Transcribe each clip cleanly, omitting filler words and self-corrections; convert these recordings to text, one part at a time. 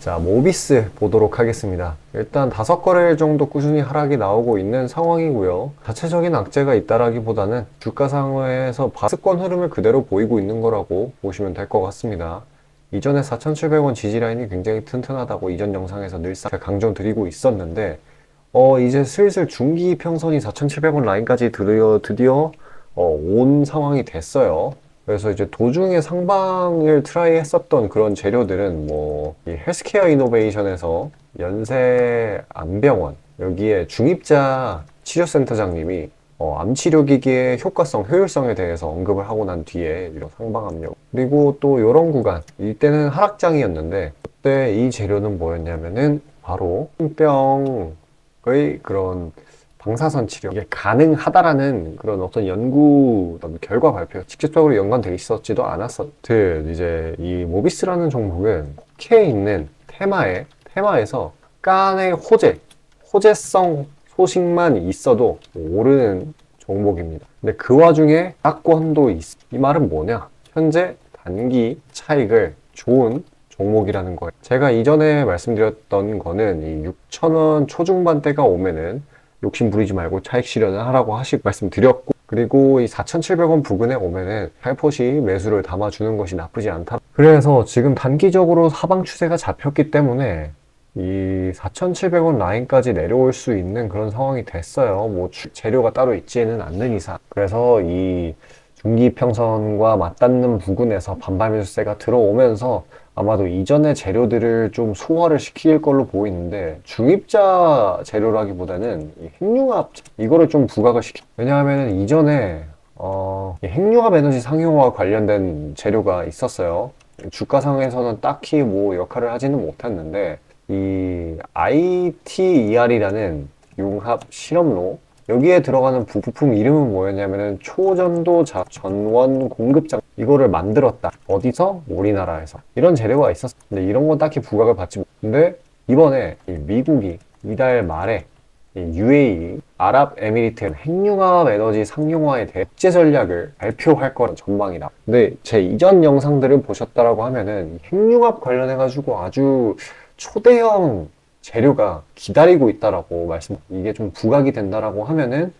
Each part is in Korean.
자, 모비스 보도록 하겠습니다. 일단 5거래일 정도 꾸준히 하락이 나오고 있는 상황이고요. 자체적인 악재가 있다라기보다는 주가 상황에서 바스권 흐름을 그대로 보이고 있는 거라고 보시면 될 것 같습니다. 이전에 4,700원 지지 라인이 굉장히 튼튼하다고 이전 영상에서 늘상 강조드리고 있었는데 이제 슬슬 중기 평선이 4,700원 라인까지 드디어 온 상황이 됐어요. 그래서 이제 도중에 상방을 트라이 했었던 그런 재료들은 이 헬스케어 이노베이션에서 연세안병원 여기에 중입자 치료센터장님이 암치료기기의 효과성, 효율성에 대해서 언급을 하고 난 뒤에 이런 상방압력 그리고 또 이런 구간 이때는 하락장이었는데 그때 이 재료는 뭐였냐면은 바로 병의 그런 방사선 치료 이게 가능하다라는 그런 어떤 연구 결과 발표 직접적으로 연관되어 있었지도 않았었듯 이제 이 모비스라는 종목은 국회에 있는 테마에서 간의 호재성 소식만 있어도 오르는 종목입니다. 근데 그 와중에 악권도 있어. 이 말은 뭐냐? 현재 단기 차익을 좋은 종목이라는 거예요. 제가 이전에 말씀드렸던 거는 이 6,000원 초중반대가 오면은 욕심 부리지 말고 차익 실현을 하라고 말씀드렸고 그리고 이 4,700원 부근에 오면은 살포시 매수를 담아주는 것이 나쁘지 않다. 그래서 지금 단기적으로 하방 추세가 잡혔기 때문에 이 4,700원 라인까지 내려올 수 있는 그런 상황이 됐어요. 재료가 따로 있지는 않는 이상. 그래서 이 중기 평선과 맞닿는 부근에서 반발 매수세가 들어오면서 아마도 이전의 재료들을 좀 소화를 시킬 걸로 보이는데 중입자 재료라기보다는 이 핵융합 이거를 좀 부각을 왜냐하면 이전에 이 핵융합 에너지 상용화와 관련된 재료가 있었어요. 주가 상에서는 딱히 역할을 하지는 못했는데 이 ITER이라는 융합 실험로 여기에 들어가는 부품 이름은 뭐였냐면은 초전도 전원 공급장 이거를 만들었다. 어디서? 우리나라에서. 이런 재료가 있었어. 근데 이런 건 딱히 부각을 받지 못했는데 이번에 미국이 이달 말에 UAE, 아랍에미리트 핵융합 에너지 상용화에 대해 국제 전략을 발표할 거란 전망이다. 근데 제 이전 영상들을 보셨다라고 하면은 핵융합 관련해가지고 아주 초대형 재료가 기다리고 있다라고 이게 좀 부각이 된다라고 하면은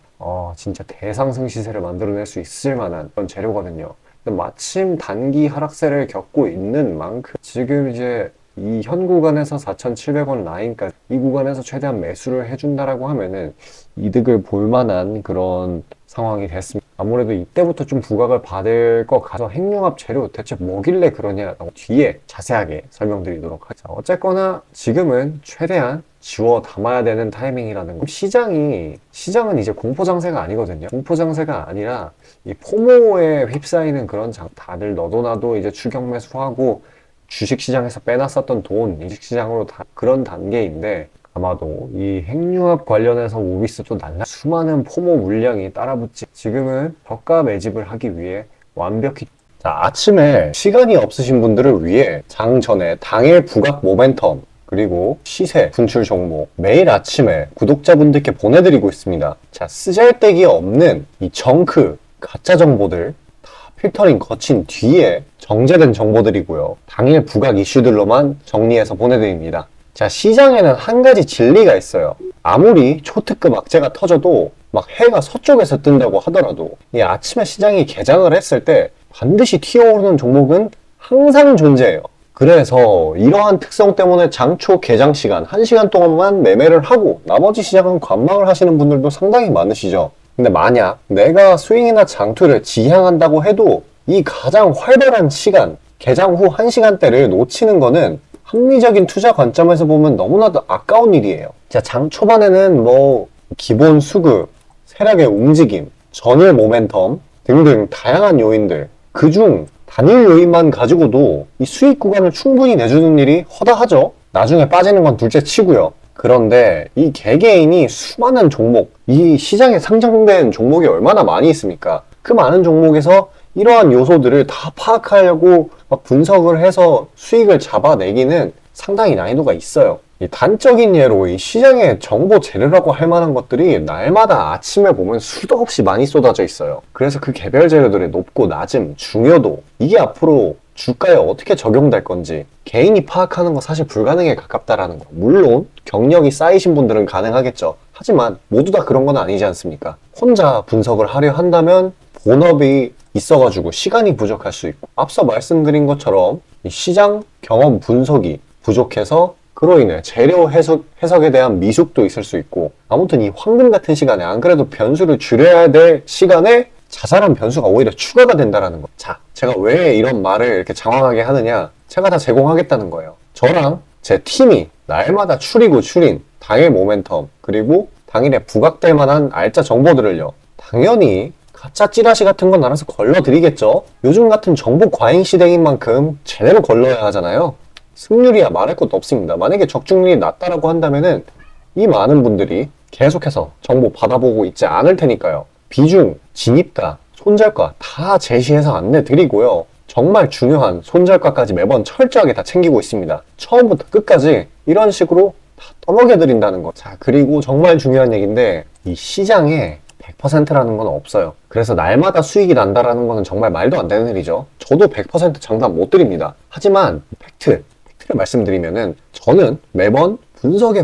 진짜 대상승 시세를 만들어낼 수 있을 만한 그런 재료거든요. 근데 마침 단기 하락세를 겪고 있는 만큼 지금 이제 이 현 구간에서 4,700원 라인까지 이 구간에서 최대한 매수를 해준다라고 하면은 이득을 볼 만한 그런 상황이 됐습니다. 아무래도 이때부터 좀 부각을 받을 것 같아서 핵융합 재료 대체 뭐길래 그러냐 뒤에 자세하게 설명드리도록 하죠. 어쨌거나 지금은 최대한 지워 담아야 되는 타이밍이라는 거. 시장은 이제 공포장세가 아니거든요. 공포장세가 아니라 이 포모에 휩싸이는 그런 다들 너도 나도 이제 추격 매수하고 주식시장에서 빼놨었던 돈 이직시장으로 그런 단계인데 아마도 이 핵융합 관련해서 모비스도 수많은 포모 물량이 따라붙지 지금은 저가 매집을 하기 위해 완벽히 아침에 시간이 없으신 분들을 위해 장 전에 당일 부각 모멘텀 그리고 시세 분출 종목 매일 아침에 구독자분들께 보내드리고 있습니다. 자, 쓰잘데기 없는 이 정크 가짜 정보들 다 필터링 거친 뒤에 정제된 정보들이고요. 당일 부각 이슈들로만 정리해서 보내드립니다. 자, 시장에는 한 가지 진리가 있어요. 아무리 초특급 악재가 터져도 막 해가 서쪽에서 뜬다고 하더라도 이 아침에 시장이 개장을 했을 때 반드시 튀어오르는 종목은 항상 존재해요. 그래서 이러한 특성 때문에 장초 개장 시간 1시간 동안만 매매를 하고 나머지 시장은 관망을 하시는 분들도 상당히 많으시죠. 근데 만약 내가 스윙이나 장투를 지향한다고 해도 이 가장 활발한 시간 개장 후 1시간대를 놓치는 거는 합리적인 투자 관점에서 보면 너무나도 아까운 일이에요. 자, 장 초반에는 기본 수급, 세력의 움직임, 전일 모멘텀 등등 다양한 요인들 그중 단일 요인만 가지고도 이 수익 구간을 충분히 내주는 일이 허다하죠. 나중에 빠지는 건 둘째 치고요. 그런데 이 개개인이 수많은 종목, 이 시장에 상장된 종목이 얼마나 많이 있습니까? 그 많은 종목에서 이러한 요소들을 다 파악하려고 분석을 해서 수익을 잡아내기는 상당히 난이도가 있어요. 이 단적인 예로 이 시장의 정보 재료라고 할 만한 것들이 날마다 아침에 보면 수도 없이 많이 쏟아져 있어요. 그래서 그 개별 재료들의 높고 낮음, 중요도 이게 앞으로 주가에 어떻게 적용될 건지 개인이 파악하는 건 사실 불가능에 가깝다라는 거. 물론 경력이 쌓이신 분들은 가능하겠죠. 하지만 모두 다 그런 건 아니지 않습니까? 혼자 분석을 하려 한다면 본업이 있어가지고 시간이 부족할 수 있고, 앞서 말씀드린 것처럼 이 시장 경험 분석이 부족해서 그로 인해 재료 해석에 대한 미숙도 있을 수 있고, 아무튼 이 황금 같은 시간에 안 그래도 변수를 줄여야 될 시간에 자잘한 변수가 오히려 추가가 된다는 거. 자, 제가 왜 이런 말을 이렇게 장황하게 하느냐? 제가 다 제공하겠다는 거예요. 저랑 제 팀이 날마다 추린 당일 모멘텀, 그리고 당일에 부각될 만한 알짜 정보들을요, 당연히 가짜 찌라시 같은 건 알아서 걸러드리겠죠. 요즘 같은 정보 과잉 시대인 만큼 제대로 걸러야 하잖아요. 승률이야 말할 것도 없습니다. 만약에 적중률이 낮다라고 한다면은 이 많은 분들이 계속해서 정보 받아보고 있지 않을 테니까요. 비중, 진입가, 손절가 다 제시해서 안내드리고요. 정말 중요한 손절가까지 매번 철저하게 다 챙기고 있습니다. 처음부터 끝까지 이런 식으로 다 떠먹여드린다는 거. 자, 그리고 정말 중요한 얘기인데, 이 시장에 100%라는 건 없어요. 그래서 날마다 수익이 난다라는 거는 정말 말도 안 되는 일이죠. 저도 100% 장담 못 드립니다. 하지만 팩트를 말씀드리면은, 저는 매번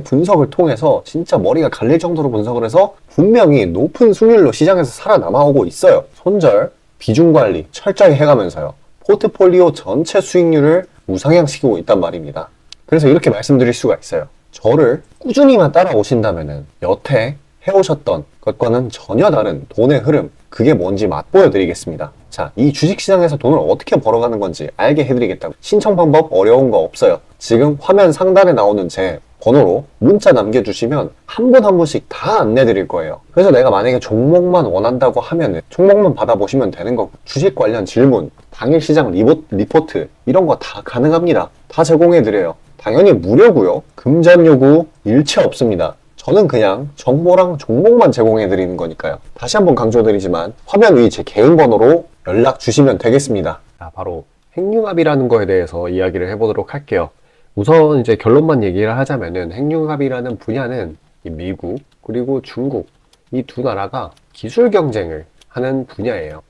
분석을 통해서 진짜 머리가 갈릴 정도로 분석을 해서 분명히 높은 수익률로 시장에서 살아남아오고 있어요. 손절, 비중 관리 철저히 해가면서요. 포트폴리오 전체 수익률을 우상향시키고 있단 말입니다. 그래서 이렇게 말씀드릴 수가 있어요. 저를 꾸준히만 따라오신다면은 여태 해오셨던 것과는 전혀 다른 돈의 흐름, 그게 뭔지 맛보여 드리겠습니다. 자, 이 주식시장에서 돈을 어떻게 벌어가는 건지 알게 해드리겠다고. 신청 방법 어려운 거 없어요. 지금 화면 상단에 나오는 제 번호로 문자 남겨주시면 한 분 한 분씩 다 안내드릴 거예요. 그래서 내가 만약에 종목만 원한다고 하면은 종목만 받아보시면 되는 거고, 주식 관련 질문, 당일 시장 리포트 이런 거 다 가능합니다. 다 제공해드려요. 당연히 무료고요. 금전 요구 일체 없습니다. 저는 그냥 정보랑 종목만 제공해드리는 거니까요. 다시 한번 강조드리지만 화면 위 제 개인 번호로 연락 주시면 되겠습니다. 자, 바로 핵융합이라는 거에 대해서 이야기를 해보도록 할게요. 우선 이제 결론만 얘기를 하자면은, 핵융합이라는 분야는 이 미국 그리고 중국, 이 두 나라가 기술 경쟁을 하는 분야예요.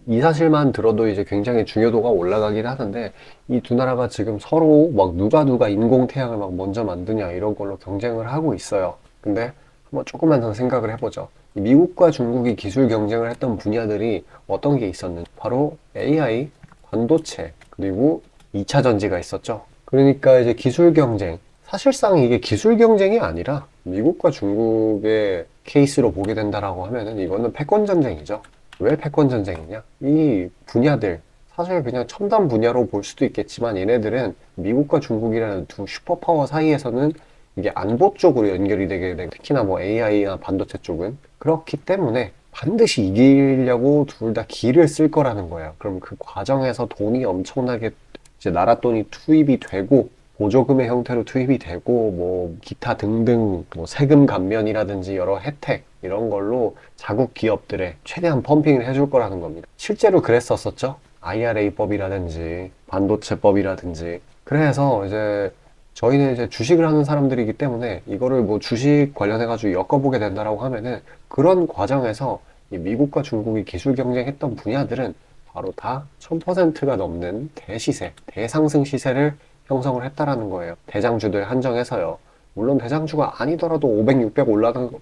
이 사실만 들어도 이제 굉장히 중요도가 올라가긴 하는데, 이 두 나라가 지금 서로 막 누가 인공태양을 막 먼저 만드냐 이런 걸로 경쟁을 하고 있어요. 근데 한번 조금만 더 생각을 해보죠. 이 미국과 중국이 기술 경쟁을 했던 분야들이 어떤 게 있었는지, 바로 AI, 반도체, 그리고 2차 전지가 있었죠. 그러니까 이제 기술 경쟁, 사실상 이게 기술 경쟁이 아니라 미국과 중국의 케이스로 보게 된다라고 하면은 이거는 패권 전쟁이죠. 왜 패권 전쟁이냐? 이 분야들 사실 그냥 첨단 분야로 볼 수도 있겠지만, 얘네들은 미국과 중국이라는 두 슈퍼파워 사이에서는 이게 안보 쪽으로 연결이 되게 된, 특히나 뭐 AI나 반도체 쪽은 그렇기 때문에 반드시 이기려고 둘 다 기를 쓸 거라는 거예요. 그럼 그 과정에서 돈이 엄청나게 이제 나라 돈이 투입이 되고, 보조금의 형태로 투입이 되고, 뭐 기타 등등 뭐 세금 감면이라든지 여러 혜택 이런 걸로 자국 기업들에 최대한 펌핑을 해줄 거라는 겁니다. 실제로 그랬었었죠. IRA법이라든지 반도체법이라든지. 그래서 이제 저희는 이제 주식을 하는 사람들이기 때문에 이거를 뭐 주식 관련해가지고 엮어보게 된다라고 하면은, 그런 과정에서 이 미국과 중국이 기술 경쟁했던 분야들은 바로 다 1000%가 넘는 대시세, 대상승 시세를 형성을 했다라는 거예요. 대장주들 한정해서요. 물론 대장주가 아니더라도 500, 600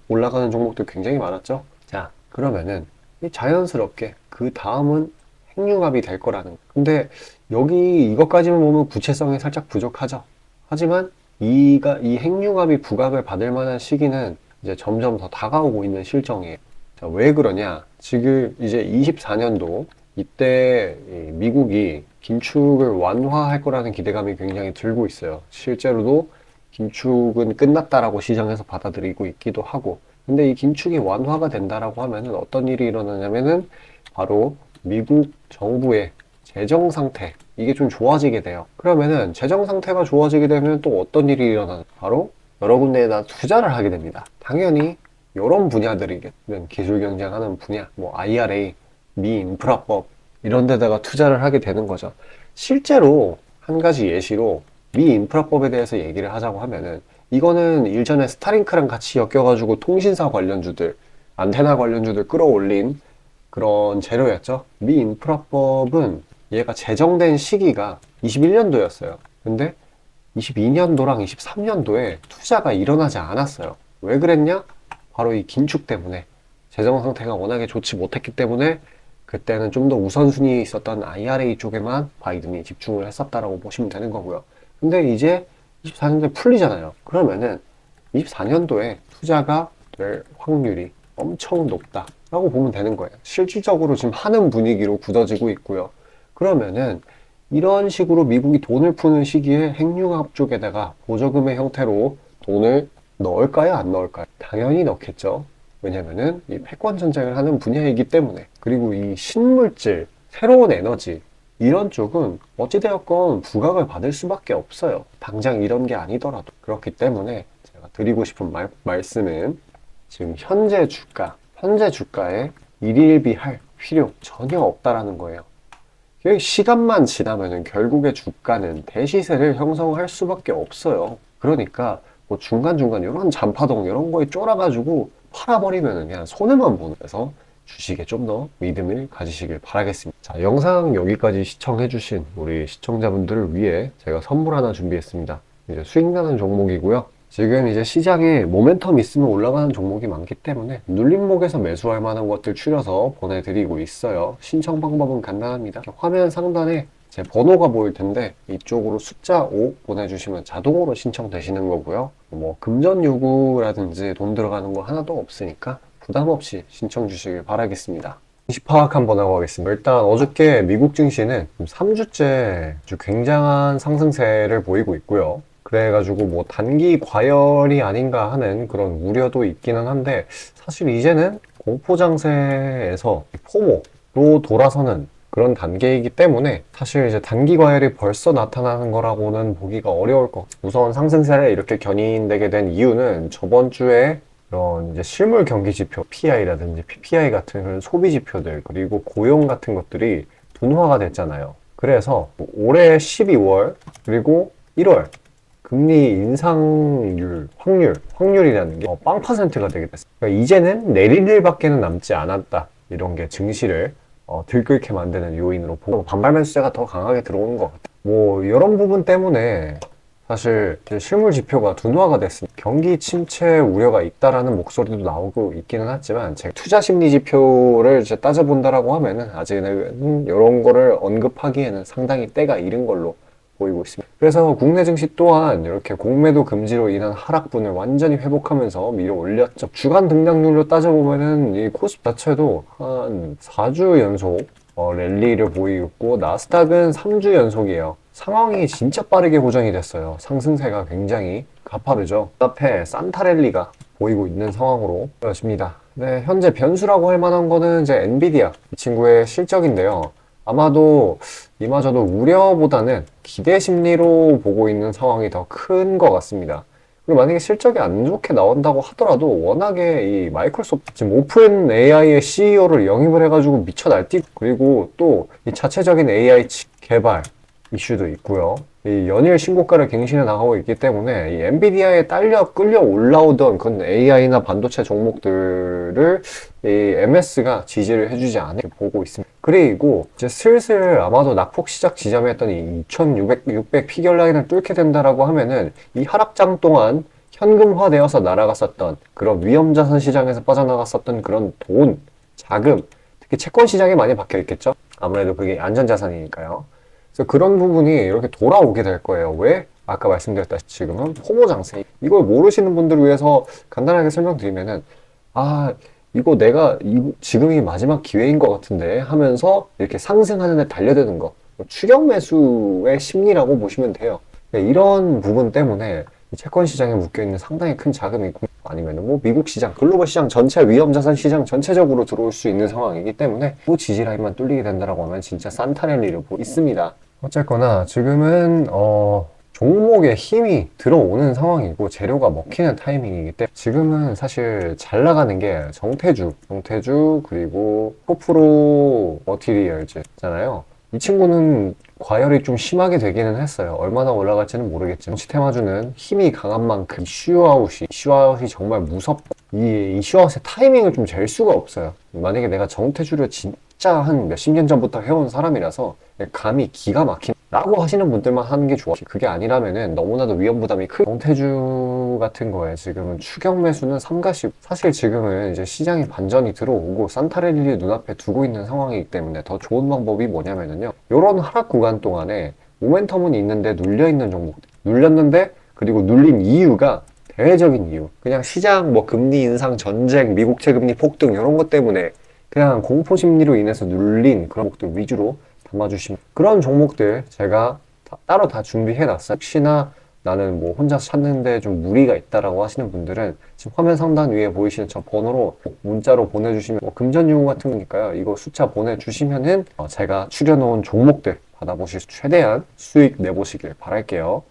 올라가는 종목도 굉장히 많았죠. 자, 그러면은 자연스럽게 그 다음은 핵융합이 될 거라는 거예요. 근데 여기 이것까지만 보면 구체성이 살짝 부족하죠. 하지만 이 핵융합이 부각을 받을 만한 시기는 이제 점점 더 다가오고 있는 실정이에요. 자, 왜 그러냐? 지금 이제 24년도 이때 미국이 긴축을 완화할 거라는 기대감이 굉장히 들고 있어요. 실제로도 긴축은 끝났다라고 시장에서 받아들이고 있기도 하고. 근데 이 긴축이 완화가 된다라고 하면은 어떤 일이 일어나냐면은, 바로 미국 정부의 재정 상태, 이게 좀 좋아지게 돼요. 그러면은 재정 상태가 좋아지게 되면 또 어떤 일이 일어나나? 바로 여러 군데에다 투자를 하게 됩니다. 당연히 이런 분야들이겠는, 기술 경쟁하는 분야, 뭐 IRA, 미 인프라법 이런 데다가 투자를 하게 되는 거죠. 실제로 한 가지 예시로 미 인프라법에 대해서 얘기를 하자고 하면은, 이거는 일전에 스타링크랑 같이 엮여가지고 통신사 관련주들, 안테나 관련주들 끌어올린 그런 재료였죠. 미 인프라법은 얘가 제정된 시기가 21년도였어요. 근데 22년도랑 23년도에 투자가 일어나지 않았어요. 왜 그랬냐? 바로 이 긴축 때문에 재정 상태가 워낙에 좋지 못했기 때문에 그때는 좀 더 우선순위에 있었던 IRA 쪽에만 바이든이 집중을 했었다라고 보시면 되는 거고요. 근데 이제 24년도에 풀리잖아요. 그러면은 24년도에 투자가 될 확률이 엄청 높다라고 보면 되는 거예요. 실질적으로 지금 하는 분위기로 굳어지고 있고요. 그러면은 이런 식으로 미국이 돈을 푸는 시기에 핵융합 쪽에다가 보조금의 형태로 돈을 넣을까요? 안 넣을까요? 당연히 넣겠죠. 왜냐면은 이 패권 전쟁을 하는 분야이기 때문에. 그리고 이 신물질, 새로운 에너지 이런 쪽은 어찌되었건 부각을 받을 수밖에 없어요. 당장 이런 게 아니더라도. 그렇기 때문에 제가 드리고 싶은 말씀은 지금 현재 주가에 일일비할 필요 전혀 없다라는 거예요. 시간만 지나면은 결국에 주가는 대시세를 형성할 수밖에 없어요. 그러니까 뭐 중간중간 이런 잔파동 이런 거에 쫄아가지고 팔아버리면은 그냥 손해만 보는 데서 주식에 좀 더 믿음을 가지시길 바라겠습니다. 자, 영상 여기까지 시청해주신 우리 시청자분들을 위해 제가 선물 하나 준비했습니다. 이제 수익나는 종목이고요. 지금 이제 시장에 모멘텀 있으면 올라가는 종목이 많기 때문에 눌림목에서 매수할 만한 것들 추려서 보내드리고 있어요. 신청 방법은 간단합니다. 화면 상단에 제 번호가 보일 텐데 이쪽으로 숫자 5 보내주시면 자동으로 신청되시는 거고요. 뭐 금전 요구라든지 돈 들어가는 거 하나도 없으니까 부담 없이 신청 주시길 바라겠습니다. 증시 파악 한번 하고 가겠습니다. 일단 어저께 미국 증시는 3주째 아주 굉장한 상승세를 보이고 있고요. 그래가지고 뭐 단기 과열이 아닌가 하는 그런 우려도 있기는 한데 사실 이제는 공포장세에서 포모로 돌아서는 그런 단계이기 때문에 사실 이제 단기 과열이 벌써 나타나는 거라고는 보기가 어려울 것 같아요. 우선 상승세를 이렇게 견인되게 된 이유는 저번 주에 이런 이제 실물 경기 지표 PI라든지 PPI 같은 그런 소비 지표들 그리고 고용 같은 것들이 둔화가 됐잖아요. 그래서 올해 12월 그리고 1월 금리 인상률, 확률이라는 게 빵 퍼센트가 되게 됐어요. 그러니까 이제는 내릴 일밖에는 남지 않았다. 이런 게 증시를 들끓게 만드는 요인으로 보고 반발 매수세가 더 강하게 들어오는 것 같아요. 뭐 이런 부분 때문에 사실 실물 지표가 둔화가 됐습니다. 경기 침체 우려가 있다라는 목소리도 나오고 있기는 하지만 제가 투자 심리 지표를 이제 따져본다라고 하면은 아직은 이런 거를 언급하기에는 상당히 때가 이른 걸로 보이고 있습니다. 그래서 국내 증시 또한 이렇게 공매도 금지로 인한 하락분을 완전히 회복하면서 밀어 올렸죠. 주간 등락률로 따져보면은 이 코스피 자체도 한 4주 연속 랠리를 보이고 나스닥은 3주 연속이에요. 상황이 진짜 빠르게 고정이 됐어요. 상승세가 굉장히 가파르죠. 앞에 산타 랠리가 보이고 있는 상황으로 보여집니다. 네, 현재 변수라고 할 만한 거는 이제 엔비디아 이 친구의 실적인데요. 아마도 이마저도 우려보다는 기대 심리로 보고 있는 상황이 더 큰 것 같습니다. 그리고 만약에 실적이 안 좋게 나온다고 하더라도 워낙에 이 마이크로소프트 지금 오픈 AI의 CEO를 영입을 해가지고 미쳐 날뛰고 그리고 또 이 자체적인 AI 개발 이슈도 있고요. 이 연일 신고가를 갱신해 나가고 있기 때문에 이 엔비디아에 끌려 올라오던 그런 AI나 반도체 종목들을 이 MS가 지지를 해주지 않게 보고 있습니다. 그리고 이제 슬슬 아마도 낙폭 시작 지점이었던 이 2600 피겨 라인을 뚫게 된다라고 하면은 이 하락장 동안 현금화되어서 날아갔었던 그런 위험자산 시장에서 빠져나갔었던 그런 돈, 자금, 특히 채권 시장에 많이 박혀 있겠죠? 아무래도 그게 안전자산이니까요. 그래서 그런 부분이 이렇게 돌아오게 될 거예요. 왜? 아까 말씀드렸다시피 지금은 포모 장세. 이걸 모르시는 분들을 위해서 간단하게 설명드리면은 이거 내가 지금이 마지막 기회인 것 같은데 하면서 이렇게 상승하는 데 달려드는 거. 추격 매수의 심리라고 보시면 돼요. 이런 부분 때문에 채권 시장에 묶여있는 상당히 큰 자금이 아니면 뭐 미국 시장, 글로벌 시장 전체 위험자산 시장 전체적으로 들어올 수 있는 상황이기 때문에 그 지지라인만 뚫리게 된다라고 하면 진짜 산타랠리를 보고 있습니다. 어쨌거나 지금은 종목에 힘이 들어오는 상황이고 재료가 먹히는 타이밍이기 때문에 지금은 사실 잘 나가는 게 정태주 그리고 코프로 머티리얼즈잖아요. 이 친구는 과열이 좀 심하게 되기는 했어요. 얼마나 올라갈지는 모르겠지만 정치테마주는 힘이 강한 만큼 이슈아웃이 정말 무섭고 이 이슈아웃의 타이밍을 좀 잴 수가 없어요. 만약에 내가 정태주를 진짜 한 몇십 년 전부터 해온 사람이라서 감이 기가 막힌 라고 하시는 분들만 하는 게 좋아. 그게 아니라면은 너무나도 위험 부담이 큰 동태주 같은 거에 지금은 추격 매수는 삼가시. 사실 지금은 이제 시장에 반전이 들어오고 산타랠리를 눈앞에 두고 있는 상황이기 때문에 더 좋은 방법이 뭐냐면은요, 요런 하락 구간 동안에 모멘텀은 있는데 눌려있는 종목, 눌렸는데 그리고 눌린 이유가 대외적인 이유, 그냥 시장 뭐 금리 인상, 전쟁, 미국채 금리 폭등 이런 것 때문에 그냥 공포 심리로 인해서 눌린 그런 종목들 위주로 담아주시면, 그런 종목들 제가 따로 다 준비해 놨어요. 혹시나 나는 뭐 혼자 찾는데 좀 무리가 있다라고 하시는 분들은 지금 화면 상단 위에 보이시는 저 번호로 문자로 보내주시면, 뭐 금전 유무 같은 거니까요, 이거 숫자 보내주시면은 제가 추려놓은 종목들 받아보실 수, 최대한 수익 내보시길 바랄게요.